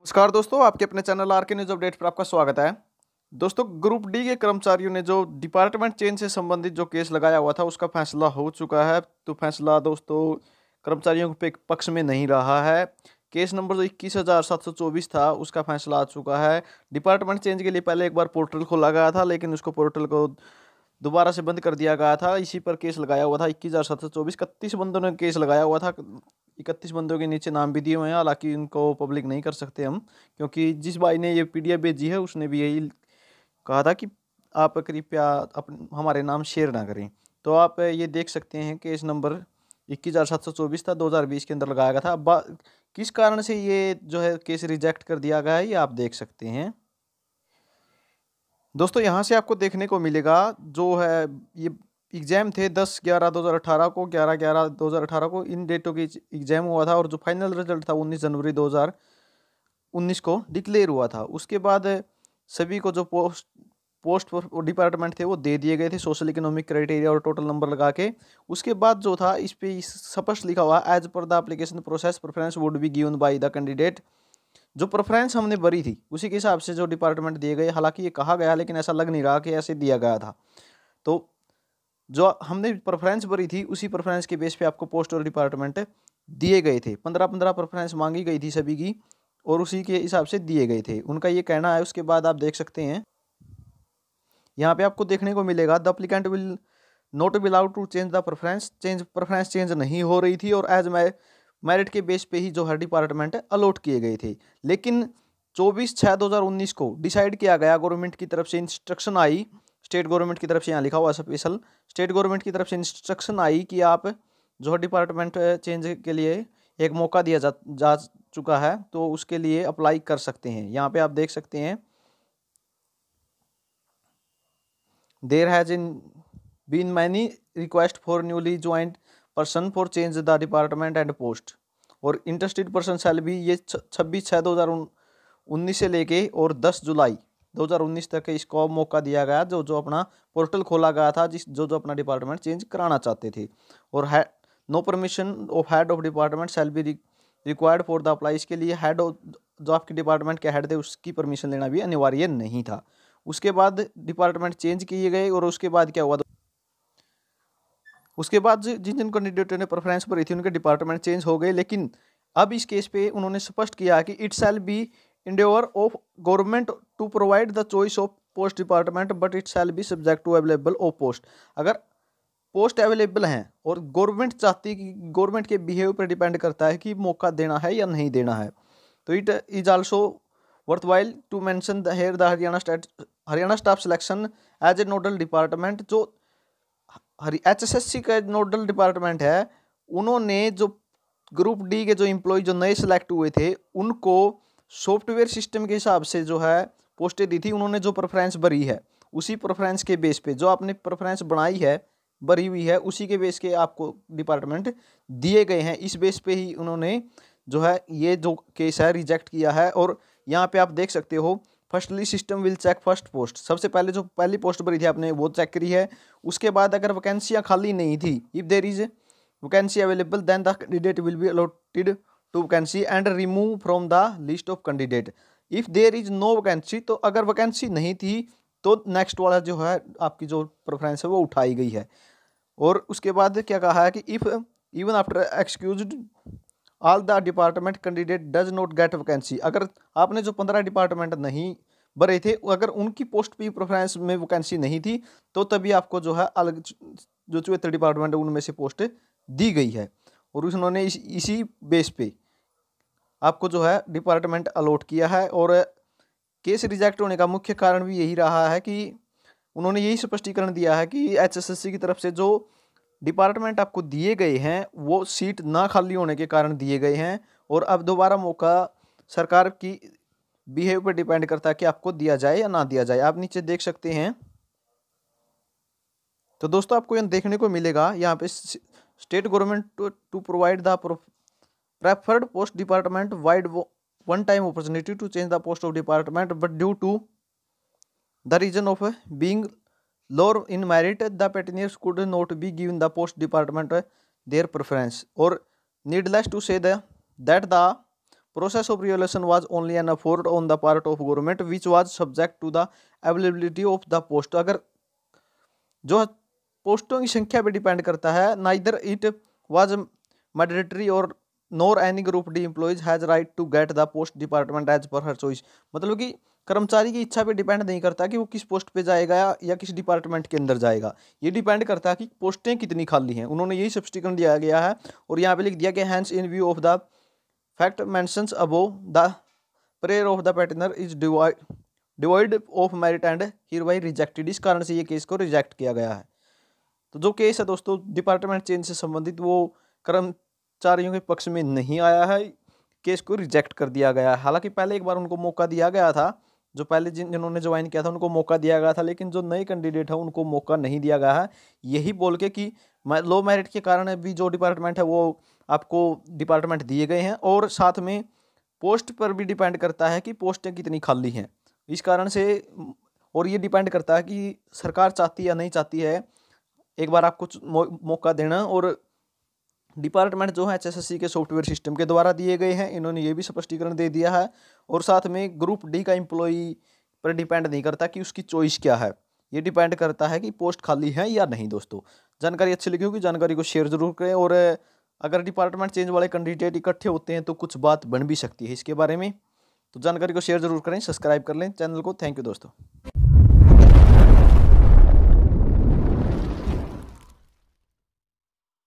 नमस्कार दोस्तों, आपके अपने चैनल आर के न्यूज अपडेट पर आपका स्वागत है। दोस्तों, ग्रुप डी के कर्मचारियों ने जो डिपार्टमेंट चेंज से संबंधित जो केस लगाया हुआ था उसका फैसला हो चुका है। तो फैसला दोस्तों कर्मचारियों के पक्ष में नहीं रहा है। केस नंबर जो 21,724 था उसका फैसला आ चुका है। डिपार्टमेंट चेंज के लिए पहले एक बार पोर्टल खोला गया था, लेकिन उसको पोर्टल को दोबारा से बंद कर दिया गया था। इसी पर केस लगाया हुआ था 21,724। 31 बंदों ने केस लगाया हुआ था। 31 बंदों के नीचे नाम भी दिए हुए हैं, हालांकि इनको पब्लिक नहीं कर सकते हम, क्योंकि जिस भाई ने ये पीडीएफ भेजी है उसने भी यही कहा था कि आप कृपया हमारे नाम शेयर ना करें। तो आप ये देख सकते हैं केस नंबर 21,724 था, 2020 के अंदर लगाया गया था। अब किस कारण से ये जो है केस रिजेक्ट कर दिया गया है ये आप देख सकते हैं। दोस्तों, यहाँ से आपको देखने को मिलेगा जो है ये एग्ज़ाम थे 10/11/2018 को, 11/11/2018 को इन डेटों की एग्ज़ाम हुआ था, और जो फाइनल रिजल्ट था 19 जनवरी 2019 को डिक्लेयर हुआ था। उसके बाद सभी को जो पोस्ट डिपार्टमेंट थे वो दे दिए गए थे सोशल इकोनॉमिक क्राइटेरिया और टोटल नंबर लगा के। उसके बाद जो था इस पे स्पष्ट लिखा हुआ as per the application process preference would be given by the candidate. जो प्रेफरेंस हमने भरी थी उसी के हिसाब से जो डिपार्टमेंट दिए गए, हालांकि ये कहा गया लेकिन ऐसा लग नहीं रहा कि ऐसे दिया गया था। तो जो हमने प्रेफरेंस भरी थी उसी प्रेफरेंस के बेस पे आपको पोस्ट और डिपार्टमेंट दिए गए थे। 15-15 प्रेफरेंस मांगी गई थी सभी की, और उसी के हिसाब से दिए गए थे, उनका ये कहना है। उसके बाद आप देख सकते हैं यहाँ पे आपको देखने को मिलेगा the applicant will not be allowed to change the preference change नहीं हो रही थी, और एज मेरिट के बेस पे ही जो है डिपार्टमेंट अलॉट किए गए थे। लेकिन 24/6/2019 को डिसाइड किया गया, गवर्नमेंट की तरफ से इंस्ट्रक्शन आई, स्टेट गवर्नमेंट की तरफ से यहाँ लिखा हुआ स्पेशल स्टेट गवर्नमेंट की तरफ से इंस्ट्रक्शन आई कि आप जो है डिपार्टमेंट चेंज के लिए एक मौका दिया जा चुका है, तो उसके लिए अप्लाई कर सकते हैं। यहाँ पे आप देख सकते हैं there has in been many request for newly joint person for change the department and post, और इंटरेस्टेड पर्सन शैल बी, ये 26/6/2019 से लेके और 10 जुलाई 2019 तक इसको मौका दिया गया, जो जो अपना पोर्टल खोला गया था, जो जो अपना डिपार्टमेंट चेंज कराना चाहते थे। और no permission of head of department shall be required for the apply. इसके लिए हेड जो आपके डिपार्टमेंट के हेड थे उसकी परमिशन लेना भी अनिवार्य नहीं था। उसके बाद डिपार्टमेंट चेंज किए गए, और उसके बाद क्या हुआ, उसके बाद जिन जिन कैंडिडेटों ने प्रेफरेंस भरी थी उनके डिपार्टमेंट चेंज हो गए। लेकिन अब इस केस पे उन्होंने स्पष्ट किया कि it shall be endeavour of government to provide the choice of post department, but it shall be subject to available of post. अगर पोस्ट अवेलेबल हैं और गवर्नमेंट चाहती कि गवर्नमेंट के बिहेव पर डिपेंड करता है कि मौका देना है या नहीं देना है। तो it is also worthwhile to mention the here the Haryana staff selection as a nodal department. जो HSSC का नोडल डिपार्टमेंट है, उन्होंने जो ग्रुप डी के जो एम्प्लॉय जो नए सेलेक्ट हुए थे उनको सॉफ्टवेयर सिस्टम के हिसाब से जो है पोस्टें दी थी। उन्होंने जो प्रेफरेंस भरी है उसी प्रेफरेंस के बेस पे, जो आपने प्रेफरेंस बनाई है भरी हुई है, उसी के बेस के आपको डिपार्टमेंट दिए गए हैं। इस बेस पे ही उन्होंने जो है ये जो केस है रिजेक्ट किया है। और यहाँ पे आप देख सकते हो firstly system will check first post, सबसे पहले जो पहली पोस्ट भरी थी आपने वो चेक करी है। उसके बाद अगर वैकेंसियाँ खाली नहीं थी, if there is vacancy available then the candidate will be allotted to vacancy and remove from the list of candidate. If there is no vacancy, तो अगर वैकेंसी नहीं थी तो नेक्स्ट वाला जो है आपकी जो प्रेफरेंस है वो उठाई गई है। और उसके बाद क्या कहा है कि if even after excused all the department candidate does not gate vacancy, अगर आपने जो 15 डिपार्टमेंट नहीं भरे थे, अगर उनकी पोस्ट पे प्रेफरेंस में वैकेंसी नहीं थी, तो तभी आपको जो है अलग जो 74 डिपार्टमेंट है उनमें से पोस्ट दी गई है। और उन्होंने इसी बेस पे आपको जो है डिपार्टमेंट अलॉट किया है। और केस रिजेक्ट होने का मुख्य कारण भी यही रहा है कि उन्होंने यही स्पष्टीकरण दिया है कि HSSC की तरफ से जो डिपार्टमेंट आपको दिए गए हैं वो सीट ना खाली होने के कारण दिए गए हैं, और अब दोबारा मौका सरकार की बिहेव पर डिपेंड करता है कि आपको दिया जाए या ना दिया जाए। आप नीचे देख सकते हैं। तो दोस्तों, आपको यहाँ देखने को मिलेगा यहाँ पे state government to provide the preferred post department wide one time opportunity to change the post of department, but due to the reason of being lower in merit the petitioners could not be given the post department their preference, or needless to say that the process of revolution was only an effort on the part of government which was subject to the availability of the post. अगर जो पोस्टों की संख्या पे depend करता है, neither it was mandatory और nor any group D employees has right to get the post department as per her choice. मतलब कि कर्मचारी की इच्छा पे डिपेंड नहीं करता कि वो किस पोस्ट पे जाएगा या किस डिपार्टमेंट के अंदर जाएगा, ये डिपेंड करता है कि पोस्टें कितनी खाली हैं। उन्होंने यही स्पष्टीकरण दिया गया है और यहाँ पे लिख दिया कि hence in view of the fact mentions above the prayer of the petitioner is devoid of merit and hereby rejected. इस कारण से ये केस को रिजेक्ट किया गया है। तो जो केस है दोस्तों डिपार्टमेंट चेंज से संबंधित, वो कर्मचारियों के पक्ष में नहीं आया है, केस को रिजेक्ट कर दिया गया है। हालांकि पहले एक बार उनको मौका दिया गया था, जो पहले जिन्होंने ज्वाइन किया था उनको मौका दिया गया था, लेकिन जो नए कैंडिडेट है उनको मौका नहीं दिया गया है, यही बोल के कि लो मेरिट के कारण भी जो डिपार्टमेंट है वो आपको डिपार्टमेंट दिए गए हैं, और साथ में पोस्ट पर भी डिपेंड करता है कि पोस्टें कितनी खाली हैं। इस कारण से, और ये डिपेंड करता है कि सरकार चाहती या नहीं चाहती है एक बार आपको मौका देना। और डिपार्टमेंट जो है एचएसएससी के सॉफ्टवेयर सिस्टम के द्वारा दिए गए हैं, इन्होंने ये भी स्पष्टीकरण दे दिया है। और साथ में ग्रुप डी का एम्प्लॉई पर डिपेंड नहीं करता कि उसकी चॉइस क्या है, ये डिपेंड करता है कि पोस्ट खाली है या नहीं। दोस्तों जानकारी अच्छी लगी होगी, जानकारी को शेयर जरूर करें, और अगर डिपार्टमेंट चेंज वाले कैंडिडेट इकट्ठे होते हैं तो कुछ बात बन भी सकती है इसके बारे में। तो जानकारी को शेयर जरूर करें, सब्सक्राइब कर लें चैनल को। थैंक यू दोस्तों।